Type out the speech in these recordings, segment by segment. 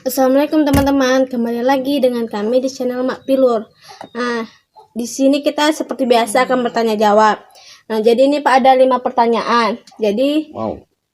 Assalamualaikum teman-teman, kembali lagi dengan kami di channel Mak Pilur. Nah, di sini kita seperti biasa akan bertanya jawab. Nah, jadi ini Pak ada 5 pertanyaan. Jadi,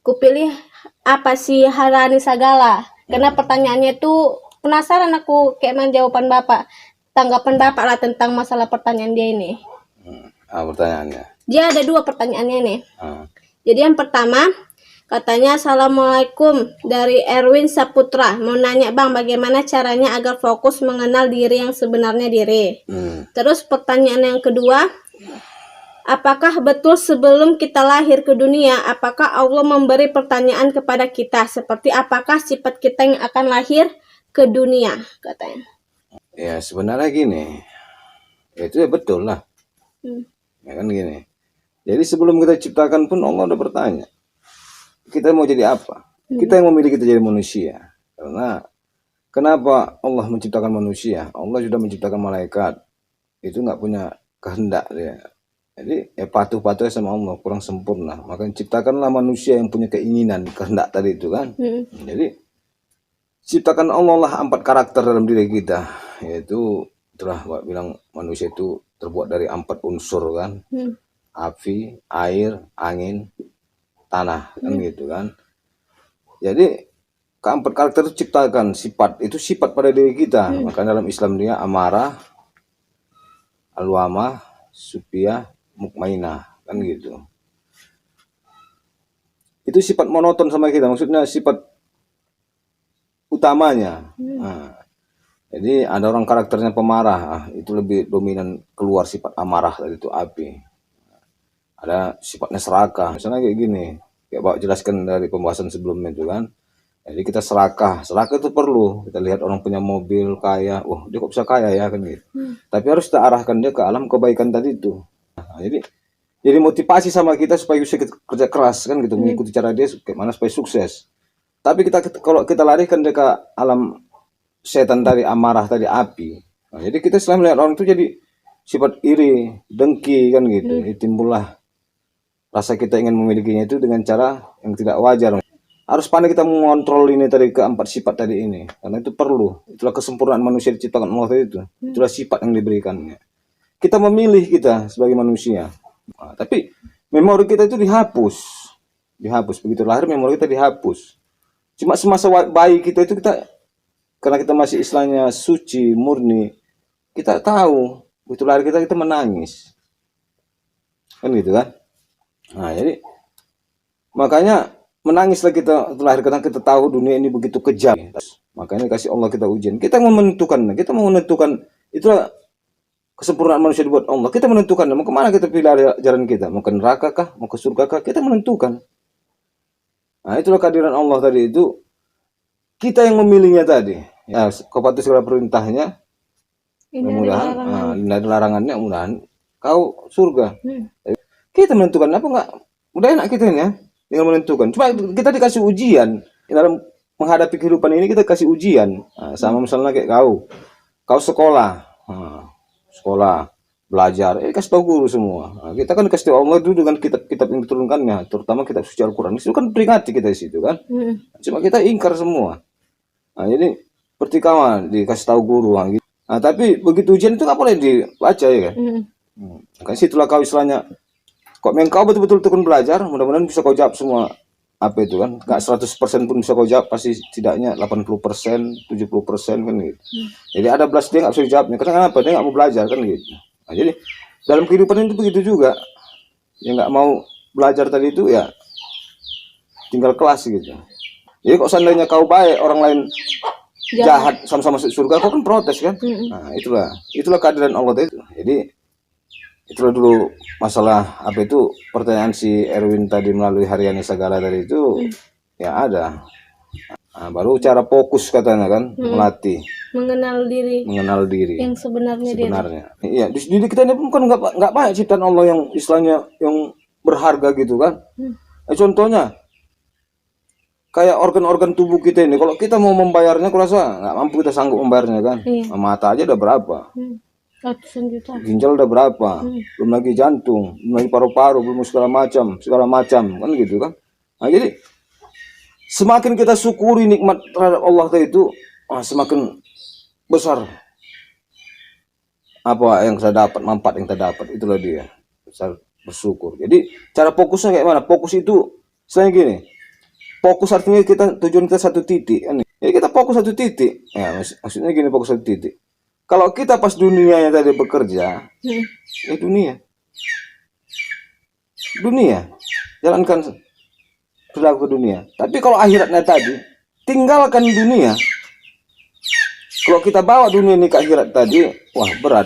kupilih apa sih Harani Sagala? Karena pertanyaannya itu penasaran aku kayak mana jawaban Bapak. Tanggapan Bapak lah tentang masalah pertanyaan dia ini. Pertanyaannya. Dia ada 2 pertanyaannya nih. Jadi yang pertama, katanya Assalamualaikum dari Erwin Saputra. Mau nanya Bang, bagaimana caranya agar fokus mengenal diri yang sebenarnya diri. Terus pertanyaan yang kedua, apakah betul sebelum kita lahir ke dunia, apakah Allah memberi pertanyaan kepada kita seperti apakah sifat kita yang akan lahir ke dunia, katanya. Ya sebenarnya gini, itu ya betul lah. Ya kan gini. Jadi sebelum kita ciptakan pun Allah udah bertanya, kita mau jadi apa? Kita yang memilih kita jadi manusia. Karena kenapa Allah menciptakan manusia? Allah sudah menciptakan malaikat. Itu nggak punya kehendak dia. Jadi ya patuh-patuh sama Allah, kurang sempurna. Maka ciptakanlah manusia yang punya keinginan, kehendak tadi itu kan. Jadi ciptakan Allah lah 4 karakter dalam diri kita. Yaitu telah bilang manusia itu terbuat dari 4 unsur kan. Api, air, angin, tanah kan gitu kan. Jadi keempat karakter itu ciptakan sifat, itu sifat pada diri kita. Maka dalam Islam dia amarah, alwamah, supiyah, mukmainah kan gitu. Itu sifat monoton sama kita, maksudnya sifat utamanya. Jadi ada orang karakternya pemarah, itu lebih dominan keluar sifat amarah tadi itu api. Ada sifatnya serakah, misalnya kayak gini, kayak Pak jelaskan dari pembahasan sebelumnya itu kan. Jadi kita serakah itu perlu. Kita lihat orang punya mobil kaya, wah dia kok bisa kaya ya kan gitu. Tapi harus kita arahkan dia ke alam kebaikan tadi itu. Nah, jadi motivasi sama kita supaya bisa kerja keras kan gitu, mengikuti cara dia gimana supaya sukses. Tapi kalau kita larikan dia ke alam setan tadi, amarah tadi, api. Nah, jadi kita selalu melihat orang itu jadi sifat iri, dengki kan gitu. Timbullah rasa kita ingin memilikinya itu dengan cara yang tidak wajar. Harus pandai kita mengontrol ini tadi, keempat sifat tadi ini. Karena itu perlu. Itulah kesempurnaan manusia diciptakan Allah tadi itu. Itulah sifat yang diberikannya. Kita memilih kita sebagai manusia. Nah, tapi memori kita itu dihapus. Begitu lahir memori kita dihapus. Cuma semasa bayi kita itu karena kita masih istilahnya suci, murni, kita tahu begitu lahir kita menangis. Kan gitu kan? Nah, jadi makanya menangislah kita lahir karena kita tahu dunia ini begitu kejam. Makanya kasih Allah kita ujian. Kita mau menentukan itulah kesempurnaan manusia dibuat Allah. Kita menentukan mau kemana kita pilih jalan kita, mau ke neraka kah, mau ke surga kah, kita menentukan. Nah, itulah kehadiran Allah tadi itu. Kita yang memilihnya tadi. Ya, kepatuh segala perintahnya. Mudah-mudahan larangannya, mudah-mudahan kau surga. Kita menentukan apa enggak? Udah enak kita ini ya, tinggal menentukan. Cuma kita dikasih ujian dalam menghadapi kehidupan ini, kita kasih ujian. Nah, sama misalnya kayak kau sekolah, belajar, kasih tahu guru semua. Nah, kita kan kasih tahu Allah itu dengan kitab-kitab yang diturunkannya, terutama kitab suci Al-Quran. Itu kan peringati kita di situ kan. Cuma kita ingkar semua. Nah, jadi pertikaman dikasih tahu guru. Nah, tapi begitu ujian itu nggak boleh dibaca ya kan. Kan situlah kau istilahnya. Kok kau betul-betul tekun belajar, mudah-mudahan bisa kau jawab semua apa itu kan. Gak 100% pun bisa kau jawab, pasti setidaknya 80%, 70% kan gitu. Jadi ada belas dia gak bisa dijawabnya, karena kenapa? Dia gak mau belajar kan gitu. Nah, jadi dalam kehidupan itu begitu juga. Yang gak mau belajar tadi itu ya tinggal kelas gitu. Jadi kok seandainya kau baik, orang lain jahat sama-sama masuk surga, kau kan protes kan. Nah, itulah kehadiran Allah tadi. Jadi itulah dulu masalah apa itu pertanyaan si Erwin tadi melalui Harani Sagala tadi itu ya ada. Nah, baru cara fokus katanya kan, melatih Mengenal diri yang sebenarnya. Iya, di diri kita ini bukan nggak banyak ciptaan Allah yang istilahnya yang berharga gitu kan. Contohnya kayak organ-organ tubuh kita ini, kalau kita mau membayarnya, kurasa nggak mampu kita sanggup membayarnya kan. Mata aja udah berapa? Ratusan juta. Ginjal udah berapa? Belum lagi jantung, belum lagi paru-paru, belum segala macam kan gitu kan. Nah, jadi semakin kita syukuri nikmat terhadap Allah itu, semakin besar apa yang kita dapat, manfaat yang kita dapat, itulah dia besar bersyukur. Jadi cara fokusnya kayak mana? Fokus itu saya gini, fokus artinya tujuan kita satu titik kan. Jadi kita fokus satu titik ya, maksudnya gini, fokus satu titik. Kalau kita pas dunianya tadi bekerja, dunia jalankan perilaku dunia. Tapi kalau akhiratnya tadi, tinggalkan dunia. Kalau kita bawa dunia ini ke akhirat tadi, wah berat.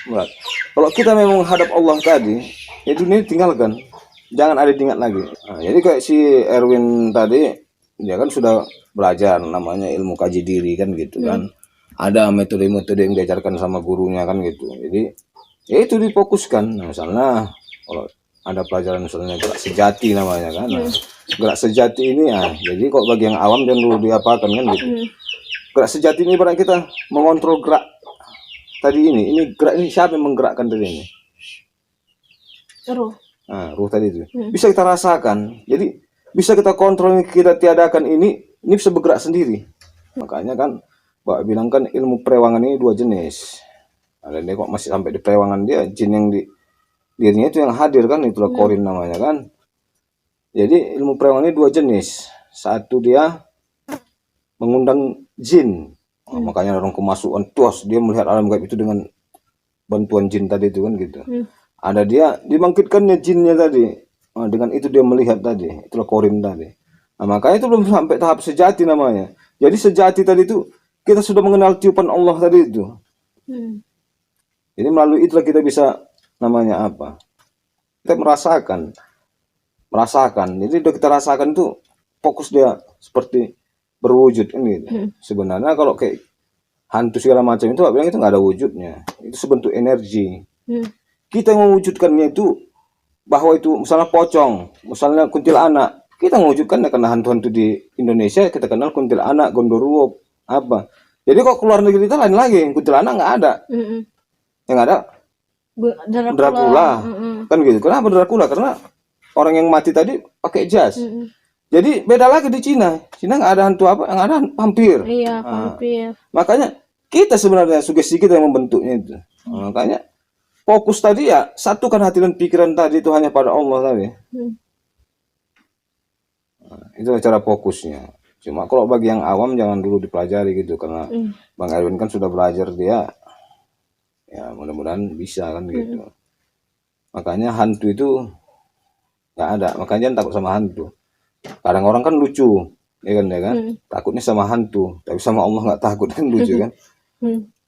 Berat. Kalau kita memang menghadap Allah tadi, ya dunia tinggalkan. Jangan ada diingat lagi. Nah, jadi kayak si Erwin tadi, dia kan sudah belajar namanya ilmu kaji diri kan gitu kan. Ada metode-metode yang diajarkan sama gurunya kan gitu. Jadi ya itu difokuskan. Nah, misalnya kalau ada pelajaran misalnya gerak sejati namanya kan. Nah, gerak sejati ini ya, jadi kok bagi yang awam jangan dulu diapakan kan gitu. Gerak sejati ini berarti kita mengontrol gerak tadi ini. Ini gerak ini siapa yang menggerakkan tadi ini? Ruh. Nah, ruh tadi itu. Bisa kita rasakan. Jadi bisa kita kontrol, kita tiadakan ini bisa bergerak sendiri. Makanya kan Pak bilang kan ilmu perewangan ini dua jenis. Ada dia kok masih sampai di perewangan dia, jin yang di dirinya itu yang hadir kan, itulah korin namanya kan. Jadi ilmu perewangan ini dua jenis. Satu dia mengundang jin. Makanya orang kemasukan tuas, dia melihat alam gaib itu dengan bantuan jin tadi itu kan gitu. Ada dia dibangkitkannya jinnya tadi. Nah, dengan itu dia melihat tadi, itulah korin tadi. Nah, makanya itu belum sampai tahap sejati namanya. Jadi sejati tadi itu kita sudah mengenal tiupan Allah tadi itu. Jadi melalui itulah kita bisa namanya apa? Kita merasakan. Jadi udah kita rasakan itu fokus dia seperti berwujud kan gitu. Sebenarnya kalau kayak hantu segala macam itu, bilang itu nggak ada wujudnya. Itu sebentuk energi. Kita yang mewujudkannya itu bahwa itu misalnya pocong, misalnya kuntilanak. Kita mewujudkannya karena hantu-hantu di Indonesia kita kenal kuntilanak, gondoruo, apa. Jadi kok keluar negeri kita lain lagi, kuntilanak nggak ada. Yang ada Dracula. Kan gitu. Kenapa Dracula? Karena orang yang mati tadi pakai jas. Jadi beda lagi di Cina. Cina nggak ada hantu apa, yang ada vampir. Iya, vampir. Makanya kita sebenarnya sugesti kita yang membentuknya itu. Makanya fokus tadi ya, satukan hati dan pikiran tadi itu hanya pada Allah tadi. Itu cara fokusnya. Cuma kalau bagi yang awam jangan dulu dipelajari gitu, karena Bang Erwin kan sudah belajar, dia ya mudah-mudahan bisa kan gitu. Makanya hantu itu nggak ada, makanya jangan takut sama hantu. Kadang orang kan lucu, ya kan, takutnya sama hantu, tapi sama Allah nggak takut kan, lucu kan.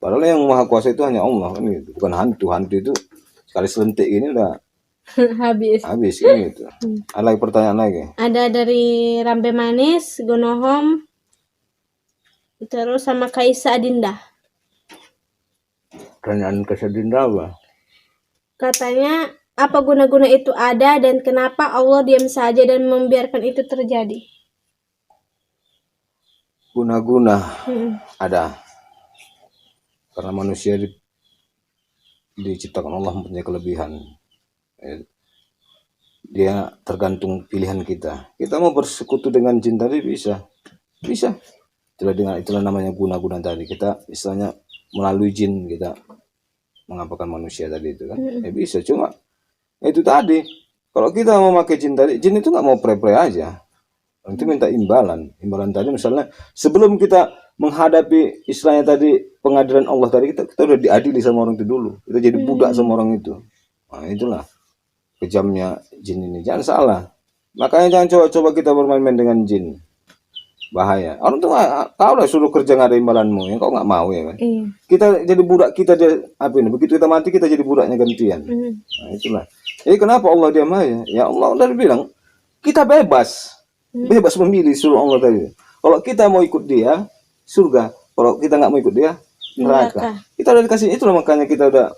Padahal yang maha kuasa itu hanya Allah kan gitu, bukan hantu. Hantu itu sekali selentik ini udah habis gitu. Ada lagi pertanyaan lagi? Ada dari Rambe Manis, Gonohom, terus sama Kaisa Adinda. Pertanyaan Kaisa Adinda apa? Katanya, apa guna-guna itu ada dan kenapa Allah diam saja dan membiarkan itu terjadi? Guna-guna ada. Karena manusia diciptakan Allah mempunyai kelebihan. Dia tergantung pilihan kita. Kita mau bersekutu dengan jin tadi bisa. Itulah namanya guna-guna tadi. Kita istilahnya melalui jin kita mengapakan manusia tadi itu kan. Bisa, cuma itu tadi. Kalau kita mau pakai jin tadi, jin itu nggak mau pre-pre aja. Itu minta imbalan. Imbalan tadi misalnya sebelum kita menghadapi istilahnya tadi pengadilan Allah tadi, kita udah diadili sama orang itu dulu. Kita jadi budak sama orang itu. Nah, itulah kejamnya jin ini. Jangan salah. Makanya jangan coba-coba kita bermain-main dengan jin. Bahaya. Orang tuh tahu lah, suruh kerja nggak ada imbalanmu, ya kau nggak mau ya kan. Kita jadi budak, kita begitu kita mati kita jadi budaknya gantian. Nah, itulah. Jadi kenapa Allah diam aja? Ya Allah udah bilang kita bebas memilih, suruh Allah tadi. Kalau kita mau ikut dia surga, kalau kita nggak mau ikut dia neraka. Kita udah dikasih, itulah makanya kita udah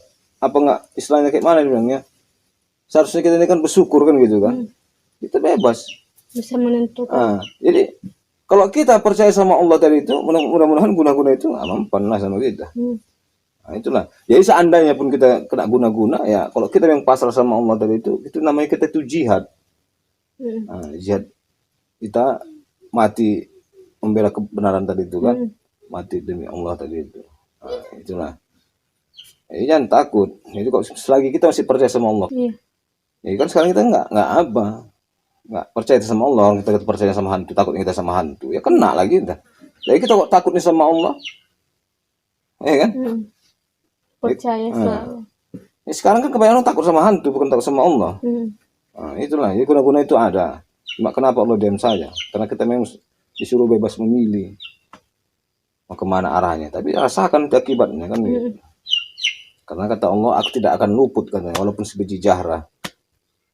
istilahnya kayak mana bilangnya, seharusnya kita ini kan bersyukur kan gitu kan. Kita bebas, bisa menentukan. Jadi kalau kita percaya sama Allah tadi itu, mudah-mudahan guna-guna itu nggak mempan lah sama kita. Nah, itulah. Jadi seandainya pun kita kena guna-guna, ya kalau kita yang pasrah sama Allah tadi itu namanya kita itu jihad. Jihad, kita mati membela kebenaran tadi itu kan, Hmm. mati demi Allah tadi itu. Nah, itulah. Jangan takut. Jadi kok selagi kita masih percaya sama Allah. Iya. Ya kan sekarang kita nggak percaya sama Allah, kita percaya sama hantu, takut kita sama hantu, ya kena lagi kita. Jadi kita kok takut nih sama Allah, ya kan? Percaya selalu. Ya, sekarang kan kebanyakan orang takut sama hantu, bukan takut sama Allah. Nah, itulah, ya guna-guna itu ada. Cuma kenapa Allah diam saja? Karena kita memang disuruh bebas memilih mau kemana arahnya, tapi rasakan akibatnya kan. Gitu. Karena kata Allah, aku tidak akan luput katanya, walaupun sebiji jahra.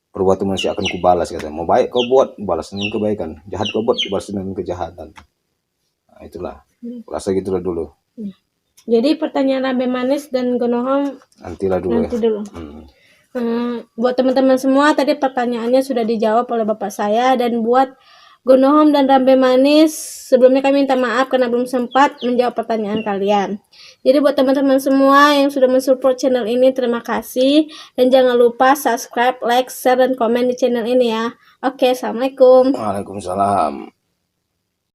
Perbuatan manusia akan kubalas katanya. Mau baik kau buat, balas dengan kebaikan. Jahat kau buat, balas dengan kejahatan. Nah, itulah. Rasa gitulah dulu. Jadi pertanyaan Rambe Manis dan Gonohong Nantilah dulu nanti ya. dulu. Buat teman-teman semua, tadi pertanyaannya sudah dijawab oleh bapak saya. Dan buat Gonohong dan Rambe Manis, sebelumnya kami minta maaf karena belum sempat menjawab pertanyaan kalian. Jadi buat teman-teman semua yang sudah mensupport channel ini, terima kasih. Dan jangan lupa subscribe, like, share, dan komen di channel ini ya. Oke, assalamualaikum. Waalaikumsalam.